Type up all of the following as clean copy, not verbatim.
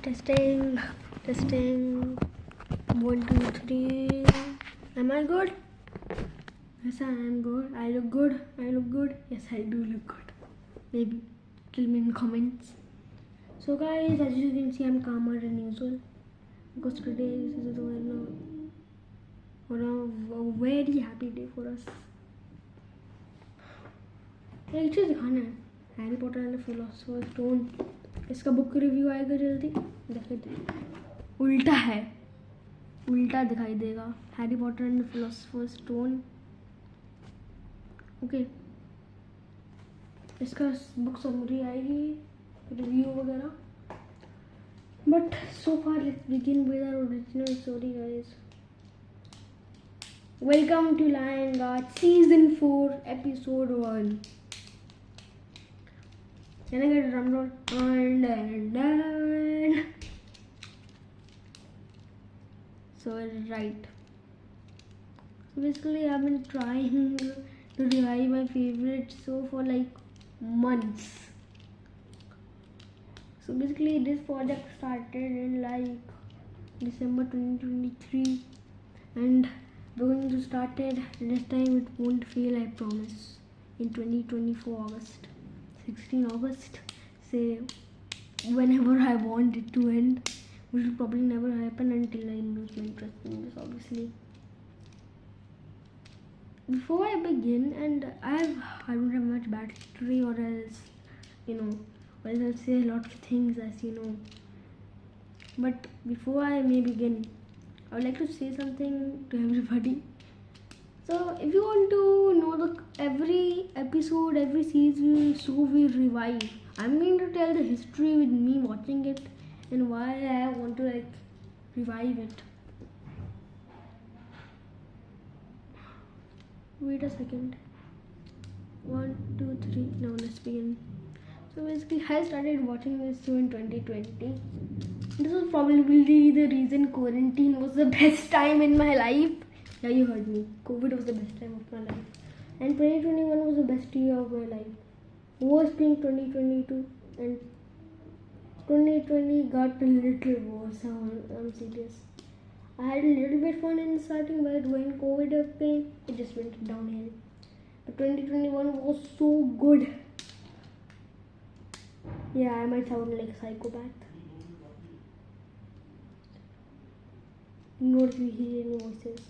Testing. 1, 2, 3. Am I good? Yes, I am good. I look good. Yes, I do look good. Maybe. Tell me in comments. So guys, as you can see, I'm calmer than usual because today is a very happy day for us. एक चीज़ दिखाना है, Harry Potter and philosopher stone. इसका book review आएगा जल्दी. देखते उल्टा दिखाई देगा. Harry Potter and philosopher stone. Okay, इसका बुक समरी आएगी, रिव्यू वगैरह. But so far let's begin with our original story guys. Welcome to lion guard season 4 episode 1. Can I get a drum roll? And so right. So basically, I've been trying to revive my favorite show for like months. So basically, this project started in like December 2023, and we're going to start it this time. It won't fail, I promise. In 2024 August. 16 August, say whenever I want it to end, which will probably never happen until I lose my interest in this, obviously. Before I begin, and I don't have much bad history, or else, I'll say a lot of things, as you know. But before I may begin, I would like to say something to everybody. So if you want to know every episode, every season show we revive, I'm going to tell the history with me watching it and why I want to revive it. Wait a second. 1, 2, 3. Now let's begin. So basically, I started watching this show in 2020. This was probably the reason quarantine was the best time in my life. Yeah, you heard me. COVID was the best time of my life. And 2021 was the best year of my life. Worst being 2022. And 2020 got a little worse. I'm serious. I had a little bit fun in starting, but when COVID came, it just went downhill. But 2021 was so good. Yeah, I might sound like a psychopath. Ignore if you hear any voices.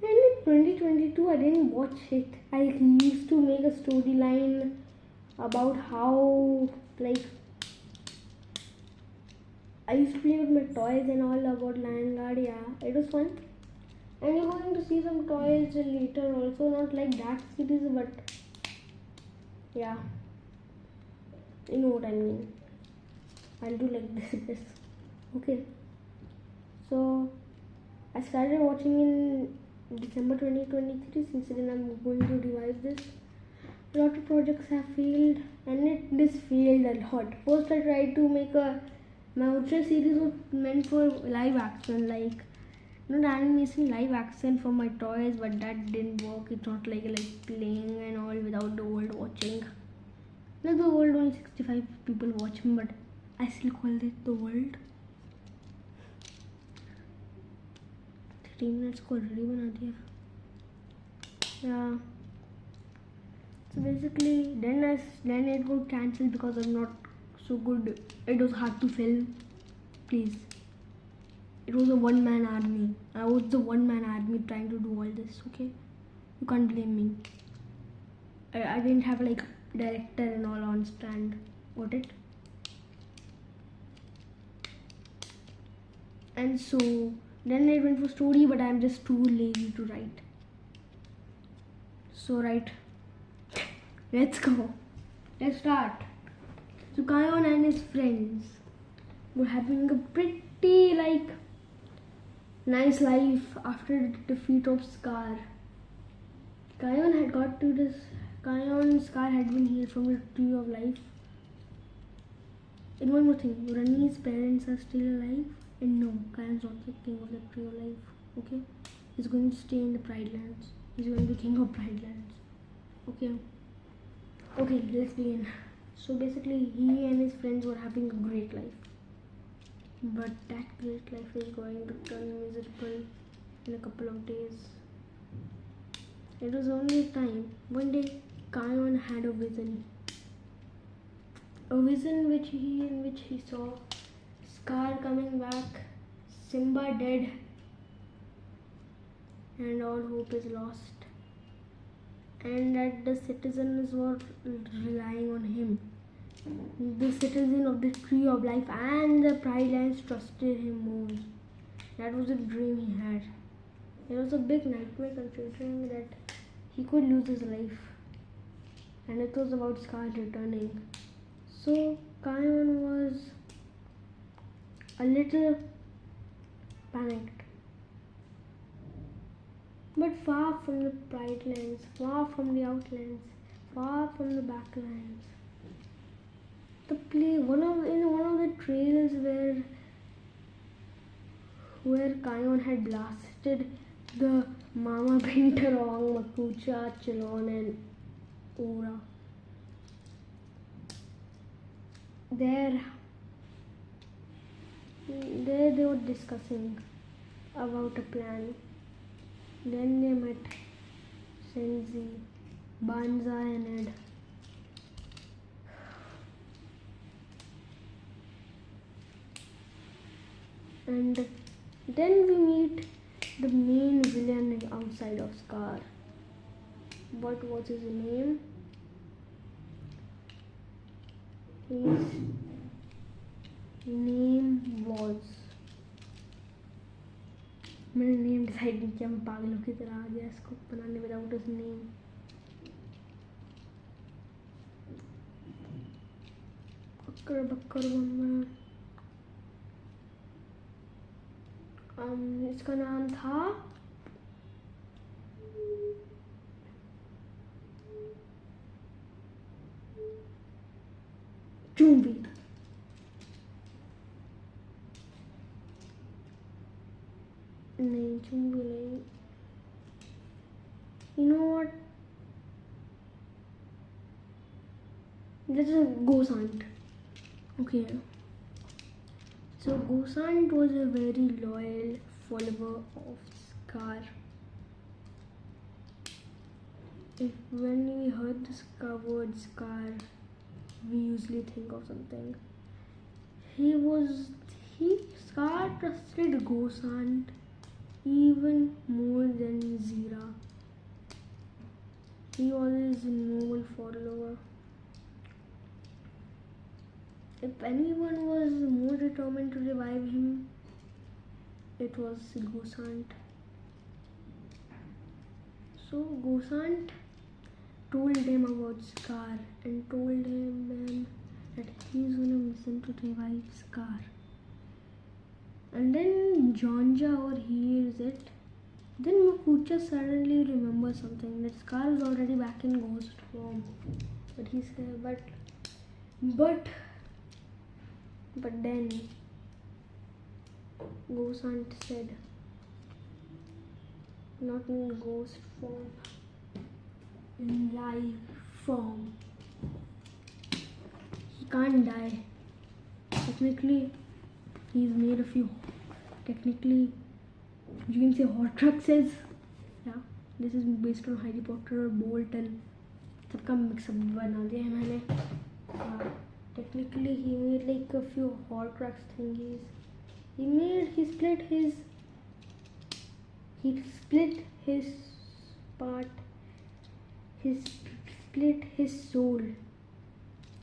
And in 2022, I didn't watch it. I used to make a storyline about how, I used to play with my toys and all about Lion Guard. Yeah, it was fun. And you're going to see some toys later also, not like that series, but yeah, you know what I mean. I'll do like this. Okay. So, I started watching in December 2023. Since then I'm going to revive this. A lot of projects have failed, and this failed a lot. First I tried to make my original series was meant for live action, not animation, live action for my toys, but that didn't work. It's not like playing and all without the world watching. Not the world, only 65 people watch me, but I still call it the world. 3 minutes को already बना दिया. Yeah. So basically, then it got cancelled because I'm not so good. It was hard to film. Please. It was a one-man army. I was the one-man army trying to do all this. Okay, you can't blame me. I didn't have director and all on stand. Got it? And so then I went for story, but I'm just too lazy to write. So let's go. Let's start. So Kion and his friends were having a pretty nice life after the defeat of Scar. Kion's Scar had been healed from the Tree of Life. And one more thing, Rani's parents are still alive. And no, Kion's not the king of the Tree of Life. Okay? He's going to stay in the Pride Lands. He's going to be king of Pride Lands. Okay, let's begin. So basically, he and his friends were having a great life. But that great life is going to turn miserable in a couple of days. It was only time. One day, Kion had a vision. A vision in which he saw Scar coming back, Simba dead, and all hope is lost. And that the citizens were relying on him. The citizen of the Tree of Life and the Pride Lands trusted him more. That was a dream he had. It was a big nightmare considering that he could lose his life. And it was about Scar returning. So Kion was a little panicked. But far from the Pride Lands, far from the Outlands, far from the Backlands, in one of the trails where Kion had blasted the Mama Bintarong, Makucha, Chalon and Ora. There they were discussing about a plan. Then they met Senzi, Banzai and Ed. And then we meet the main villain outside of Scar. What was his name? His name was... मैंने name decide नहीं किया, मैं पागलों की तरह आ गया इसको बनाने विदाउट हिज नेम. बक्कर बक्कर बम्मा. इसका नाम था चूंबी. नहीं चूंबी नहीं. You know what? This is Gosant. Okay. So Gosant was a very loyal follower of Scar. When we heard the word Scar, we usually think of something. Scar trusted Gosant even more than Zira. He was his noble follower. If anyone was more determined to revive him, it was Gosant. So Gosant told him about Scar and told him that he's on a mission to revive Scar. And then Jonja overhears it. Then Makucha suddenly remembers something, that Scar is already back in ghost form. But he said, but then Gosant said, not in ghost form, in live form. He can't die. Technically, he's made a few. Technically, you can say Horcruxes. Yeah, this is based on Harry Potter or Bolton. सबका mix up बना दिया है मैंने. Technically, he made like a few Horcrux thingies. He split his soul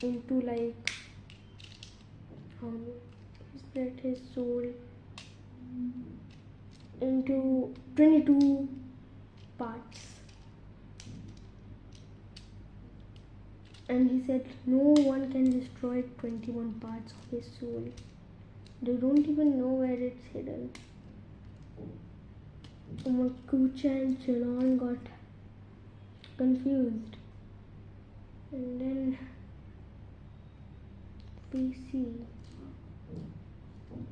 into like he split his soul into 22 parts. And he said no one can destroy 21 parts of his soul. They don't even know where it's hidden. Makucha and Chalon got confused. And then we see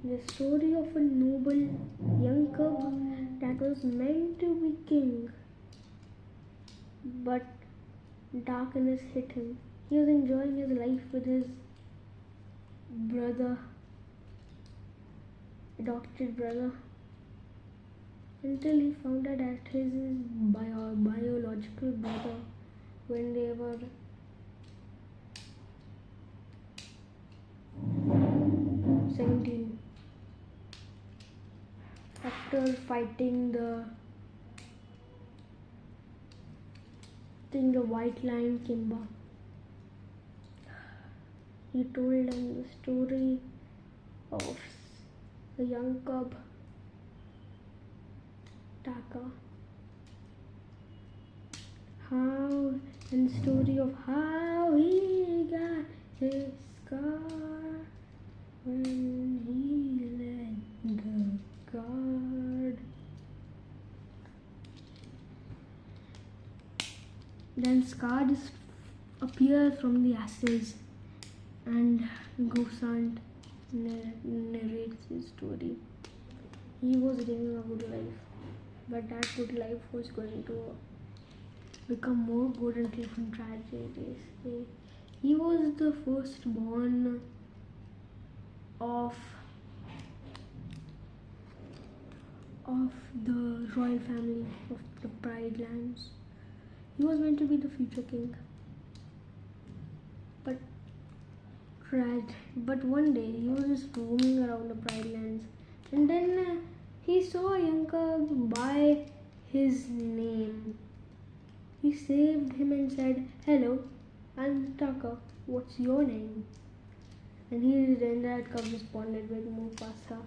the story of a noble young cub that was meant to be king. But darkness hit him. He was enjoying his life with his brother, adopted brother, until he found out that his biological brother, when they were 17, after fighting the white lion Kimba, he told them the story of the young cub Taka, and story of how he got his scar when he led the guard. Then Scar just appears from the ashes, and Gosant narrates his story. He was living a good life, but that good life was going to become more good until from tragedies. He was the firstborn of the royal family of the Pride Lands. He was meant to be the future king, but one day he was just roaming around the Pride Lands, and then he saw a young cub by his name. He saved him and said, "Hello, I'm Taka. What's your name?" And then that cub responded with Mufasa.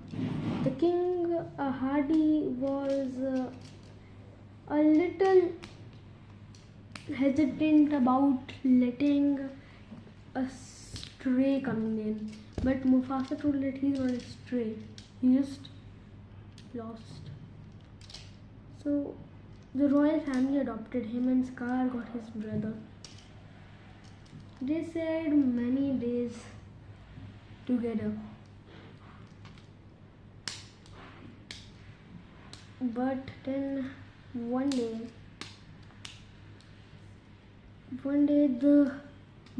The king Hardy was a little hesitant about letting a stray coming in, but Mufasa told that he's not a stray, he just lost. So the royal family adopted him, and Scar got his brother. They said many days together, but then one day the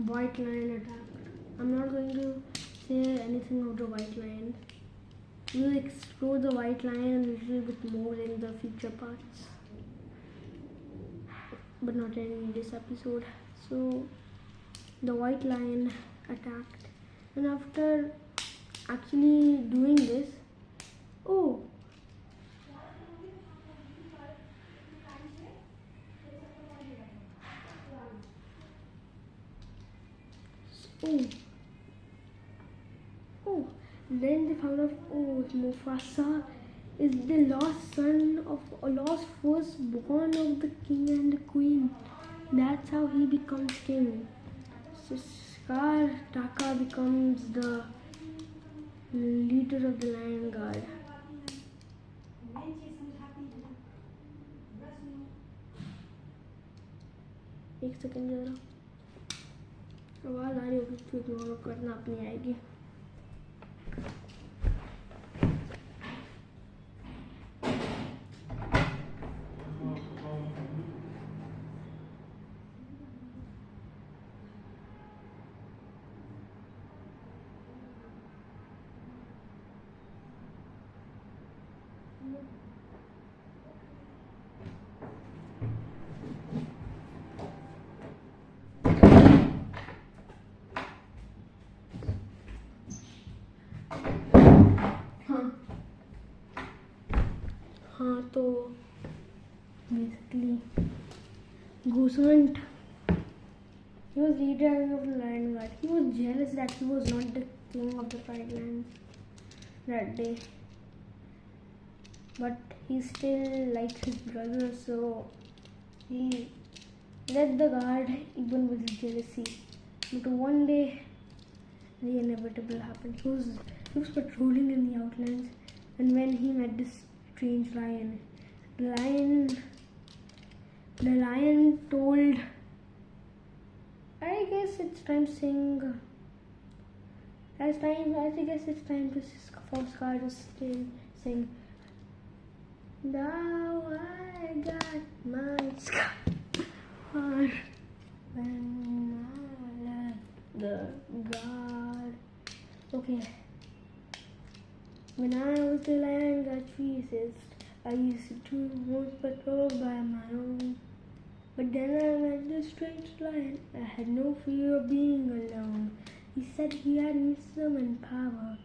white lion attacked. I'm not going to say anything of the white lion. We'll explore the white lion a little bit more in the future parts, but not in this episode. So the white lion attacked, and after actually doing this, oh, then they found out, Mufasa is the lost son of a lost firstborn of the king and the queen. That's how he becomes king. So Scar Taka becomes the leader of the Lion Guard. एक second जरा आवाज़ आ रही होगी तो ignore करना अपनी आएगी. हाँ तो basically Gosant, he was leader of the Lion Guard. He was jealous that he was not the king of the Pride Lands that day, but he still liked his brother, so he led the guard even with his jealousy. But one day the inevitable happened. He was patrolling in the outlands, and when he met this strange lion, the lion told, I guess it's time to sing. I guess it's time for Scar to sing. Now I got my scar when I the God. Okay. When I was the land got racist, I used to do most patrol by my own. But then I met this strange lion. I had no fear of being alone. He said he had wisdom and power,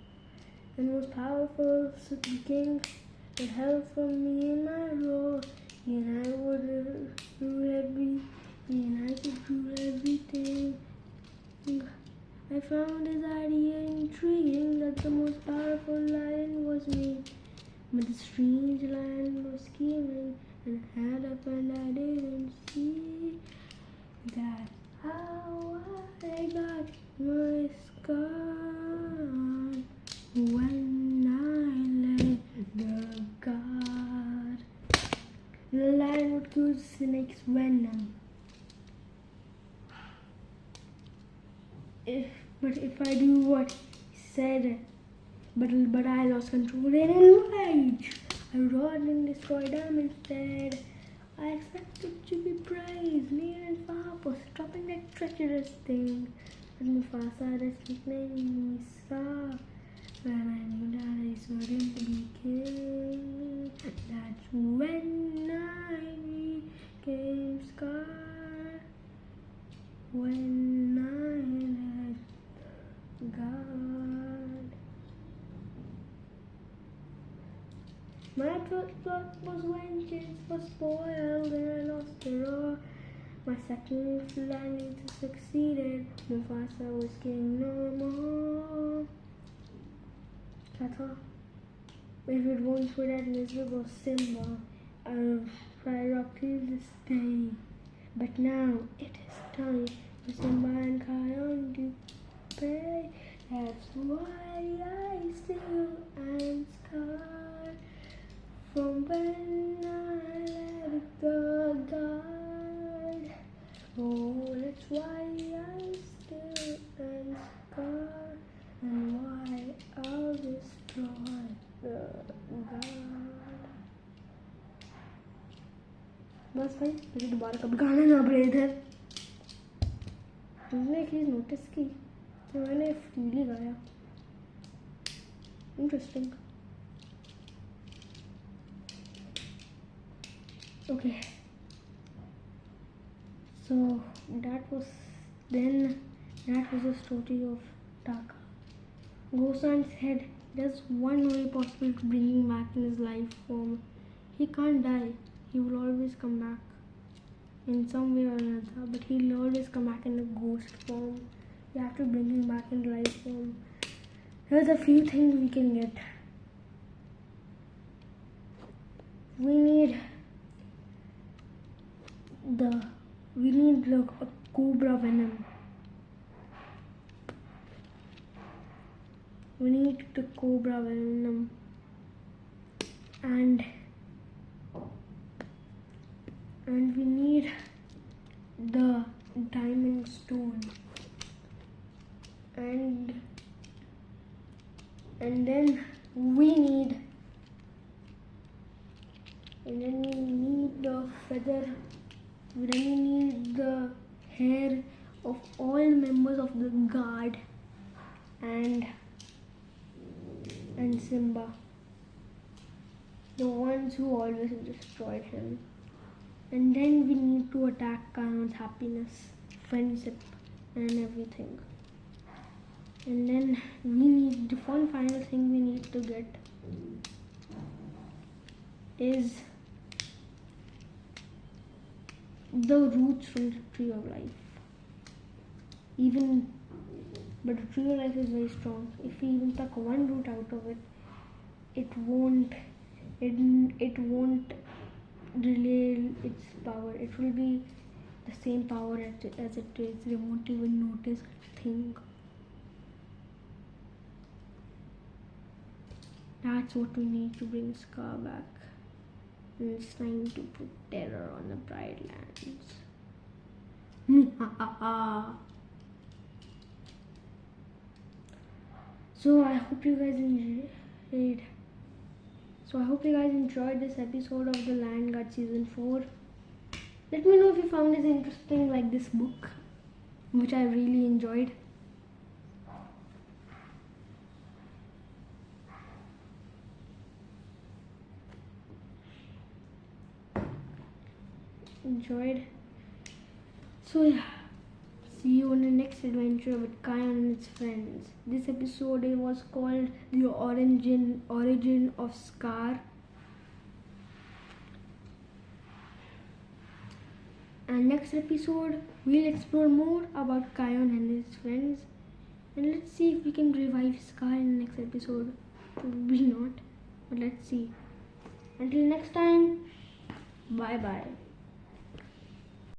and was powerful, so the king would help from me in my role. He and I would rule and I could rule everything. I found his idea intriguing that the most powerful lion was me. But the strange lion was scheming and had up and I didn't see that. How I got my scar when I let the guard. The lion would use snake's venom. But if I do what he said, but I lost control and in rage, I roared and destroyed them instead. I expected to be praised near and far for stopping that treacherous thing. But Mufasa just nicknamed me Scar. When I knew that I shouldn't be king, that's when I became Scar. When I let God. My first plot was when kids were spoiled and I lost the roar. My second plan succeeded. Mufasa was king no more. Tata, if it weren't for that miserable Simba, I would try rock till this day. But now it is time for Simba and Kion to pay. That's why I still am scarred from when I let the guard. Oh, that's why I still am scarred and why I'll destroy the guard. बस भाई मुझे दोबारा कभी गाना ना पड़े इधर. तुमने एक चीज़ नोटिस की कि मैंने फ्रीली गाया. Interesting. Okay. So that was the story of Taka. Gosan said there's one way possible to bring him back in his life form. He can't die. He will always come back in some way or another, but he'll always come back in a ghost form. You have to bring him back in life form. There's a few things we can get. We need a cobra venom. We need the cobra venom and we need the diamond stone and then we need the feather. Then we need the hair of all members of the guard and Simba, the ones who always destroyed him. And then we need to attack Kanon's happiness, friendship and everything. And then we need the one final thing we need to get is the roots from the tree of life. But the tree of life is very strong. If we even pluck one root out of it, it won't relay its power. It will be the same power as it is. They won't even notice a thing. That's what we need to bring Scar back. And it's time to put terror on the Pride Lands. So I hope you guys enjoyed this episode of the Land Guard Season 4. Let me know if you found this interesting, like this book, which I really enjoyed. enjoyed. So yeah, see you on the next adventure with Kayan and his friends. This episode was called The Origin of Scar. And next episode, we'll explore more about Kayan and his friends. And let's see if we can revive Scar in the next episode. Probably not, but let's see. Until next time, bye bye.